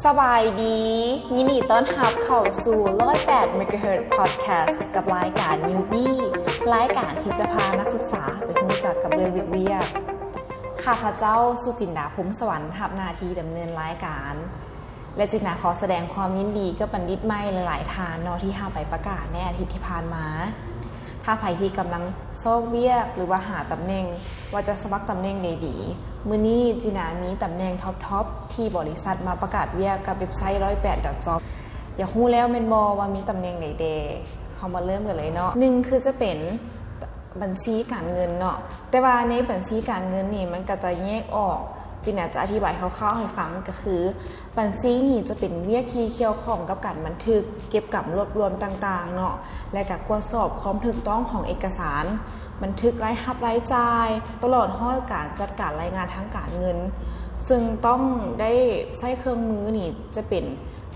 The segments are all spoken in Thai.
สบายดียินดีต้อนรับเข้าสู่108 MHz Podcast กับรายการ Newbie รายการที่จะพานักศึกษาไปรู้จักกับเรื่องวิทยาข้าพเจ้าสุจินดาภูมิสวรรค์รับหน้าที่ดำเนินรายการและจินดาขอแสดงความยินดีกับบัณฑิตใหม่หลายๆท่านเนาะที่เฮาไปประกาศในอาทิตย์ที่ผ่านมาถ้าใครที่กำลังสอบเวียกหรือว่าหาตำแหน่งว่าจะสมัครตำแหน่งใดดีมื้อนี้จินามีตำแหน่งท็อปที่บริษัทมาประกาศเวียกกับเว็บไซต์108.job อยากรู้แล้วแม่นบ่ว่ามีตำแหน่งใดเด้เฮามาเริ่มกันเลยเนาะ1คือจะเป็นบัญชีการเงินเนาะแต่ว่าในบัญชีการเงินนี่มันก็จะแยกออกจินาจะอธิบายคร่าวๆให้ฟังก็คือบัญชีนี่จะเป็นเวียกที่เกี่ยวข้องกับการบันทึกเก็บกับรวบรวมต่างๆเนาะและก็ตรวจสอบความถูกต้องของเอกสารบันทึกรายรับรายจ่ายตลอดห้อการจัดการรายงานทางการเงินซึ่งต้องได้ใช้เครื่องมือนี่จะเป็น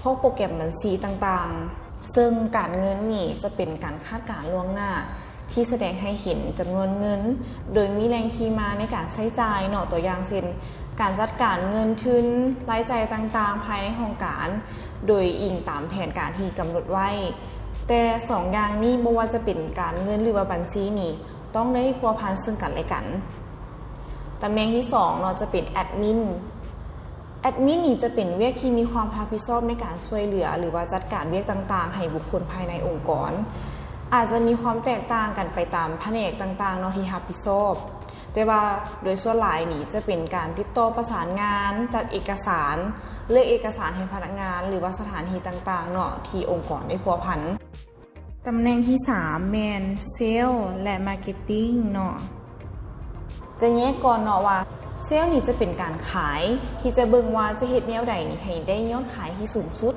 พวกโปรแกรมบัญชีต่างๆซึ่งการเงินนี่จะเป็นการคาดการณ์ล่วงหน้าที่แสดงให้เห็นจำนวนเงินโดยมีแหล่งที่มาในการใช้จ่ายเนาะตัวอย่างเช่นการจัดการเงินทุนรายจ่ายต่างๆภายในโครงการโดยอิงตามแผนการที่กำหนดไว้แต่2 อย่างนี้บ่ว่าจะเป็นการเงินหรือว่าบัญชีนี่ต้องได้พัวพันซึ่งกันและกันตำแหน่งที่2เราจะเป็นแอดมินนี่จะเป็นเวียกที่มีความรับผิดชอบในการช่วยเหลือหรือว่าจัดการเวียกต่างๆให้บุคคลภายในองค์กรอาจจะมีความแตกต่างกันไปตามแผนกต่างๆเนาะที่รับผิดชอบแต่ว่าโดยส่วนหลายนี่จะเป็นการติดต่อประสานงานจัดเอกสารเลือกเอกสารให้พนักงานหรือว่าสถานที่ต่างๆเนาะที่องค์กรได้พัวพันตำแหน่งที่3แมนเซลและมาร์เก็ตติ้งเนาะจะแยกก่อนเนาะว่าเซลนี่จะเป็นการขายที่จะเบิ่งว่าจะเฮ็ดแนวใดนี่ให้ได้ยอดขายที่สูงสุด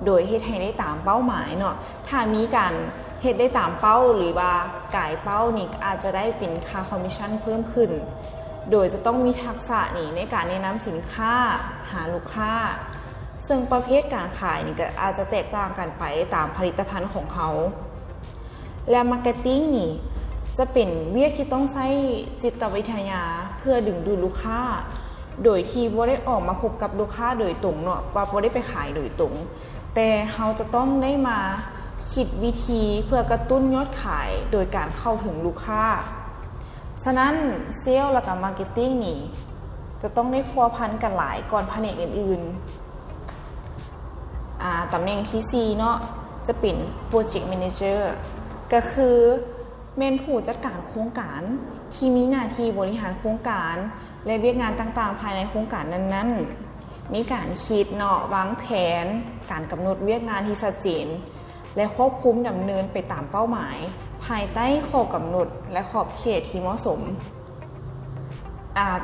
โดยเฮ็ดให้ได้ตามเป้าหมายเนาะถ้ามีการเฮ็ดได้ตามเป้าหรือว่าก่ายเป้านี่อาจจะได้เป็นค่าคอมมิชชั่นเพิ่มขึ้นโดยจะต้องมีทักษะนี่ในการแนะนำสินค้าหาลูกค้าซึ่งประเภทการขายนี่ก็อาจจะแตกต่างกันไปตามผลิตภัณฑ์ของเขาและมาร์เก็ตติ้งนี่จะเป็นเวียกที่ต้องใช้จิตวิทยาเพื่อดึงดูดลูกค้าโดยที่บ่ได้ออกมาพบกับลูกค้าโดยตรงเนาะว่าบ่ได้ไปขายโดยตรงแต่เราจะต้องได้มาคิดวิธีเพื่อกระตุ้นยอดขายโดยการเข้าถึงลูกค้าฉะนั้นเซลล์และก็มาร์เก็ตติ้งนี่จะต้องได้พัวพันกันหลายก่อนแผนกอื่นๆตำแหน่งที่4เนาะจะเป็น Project Manager ก็คือแม่นผู้จัดการโครงการที่มีหน้าที่บริหารโครงการและเวียกงานต่างๆภายในโครงการนั้นๆมีการคิดเนาะวางแผนการกำหนดเวียกงานที่ชัดเจนและควบคุมดำเนินไปตามเป้าหมายภายใต้ข้อกำหนดและขอบเขตที่เหมาะสม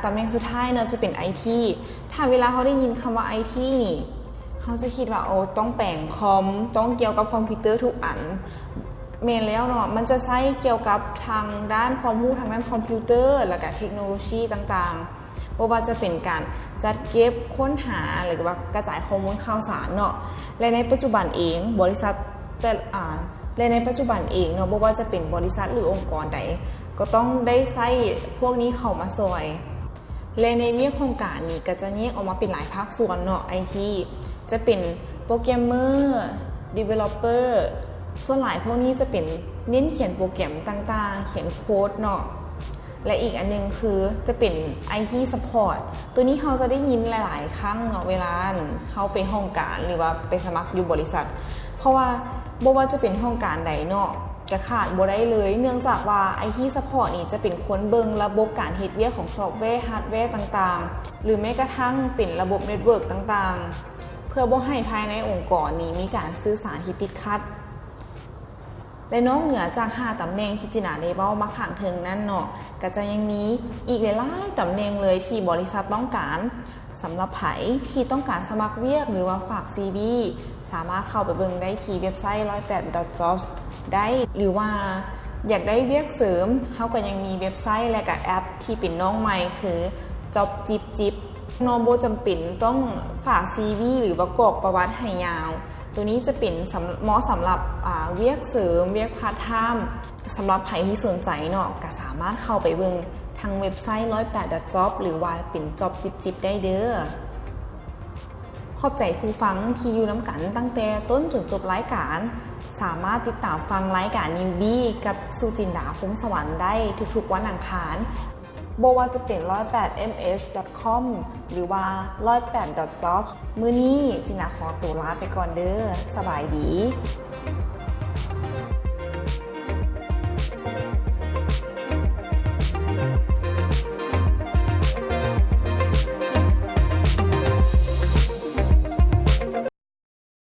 ตำแหน่งสุดท้ายเนาะจะเป็น IT ถ้าเวลาเขาได้ยินคำว่า IT นี่เขาจะคิดว่าต้องแปลงคอมต้องเกี่ยวกับคอมพิวเตอร์ทุกอันเมนแล้วเนาะมันจะใช้เกี่ยวกับทางด้านความรู้ทางด้านคอมพิวเตอร์และก็เทคโนโลยีต่างๆเพราะว่าจะเป็นการจัดเก็บค้นหาหรือว่ากระจายข้อมูลข่าวสารเนาะและในปัจจุบันเองบริษัทและในปัจจุบันเองเนาะบ่ว่าจะเป็นบริษัทหรือองค์กรใดก็ต้องได้ใช้พวกนี้เข้ามาช่วยและในเวียกโครงการนี้ก็จะแยกออกมาเป็นหลายภาคส่วนเนาะ IT จะเป็นโปรแกรมเมอร์ Developer ส่วนหลายพวกนี้จะเป็นเน้นเขียนโปรแกรมต่างๆเขียนโค้ดเนาะและอีกอันนึงคือจะเป็น IT Support ตัวนี้เราจะได้ยินหลายๆครั้งเนาะเวลาเราไปห้องการหรือว่าไปสมัครอยู่บริษัทเพราะว่าบ่ว่าจะเป็นห้องการใดเนาะก็ขาดบ่ได้เลยเนื่องจากว่า IT Support นี่จะเป็นคนเบิ่งระบบการเฮ็ดเวียกของซอฟต์แวร์ฮาร์ดแวร์ต่างๆหรือแม้กระทั่งเป็นระบบเน็ตเวิร์กต่างๆเพื่อบ่ให้ภายในองค์กรนี้มีการสื่อสารที่ติดขัดและนอกเหนือจาก5ตำแหน่งที่จินาได้เว้ามาข้างถึงนั้นเนาะก็จะยังมีอีกหลายๆตำแหน่งเลยที่บริษัทต้องการสำหรับไผที่ต้องการสมัครเวียกหรือว่าฝาก CV สามารถเข้าไปเบิ่งได้ที่เว็บไซต์108.jobs ได้หรือว่าอยากได้เวียกเสริมเฮาก็ยังมีเว็บไซต์และก็แอปที่เป็นน้องใหม่คือ Job Jip น้องบ่จำเป็นต้องฝาก CV หรือว่ากรอกประวัติให้ยาวตัวนี้จะเป็นเหมาะสำหรับเวียกเสริมเวียกพาร์ทไทม์สำหรับใครที่สนใจเนาะก็สามารถเข้าไปเบิ่งทางเว็บไซต์108.job หรือว่าเป็น Job Jip ได้เด้อ ขอบใจผู้ฟังที่อยู่น้ำกันตั้งแต่ต้นจนจบรายการสามารถติดตามฟังรายการนิวบี้กับสุจินดาพรหมสวรรค์ได้ทุกๆวันอังคารบ่ว่าจะเป็น108mh.com หรือว่า108.jobs มื้อนี้จินดาขอตัวลาไปก่อนเด้อสบายดี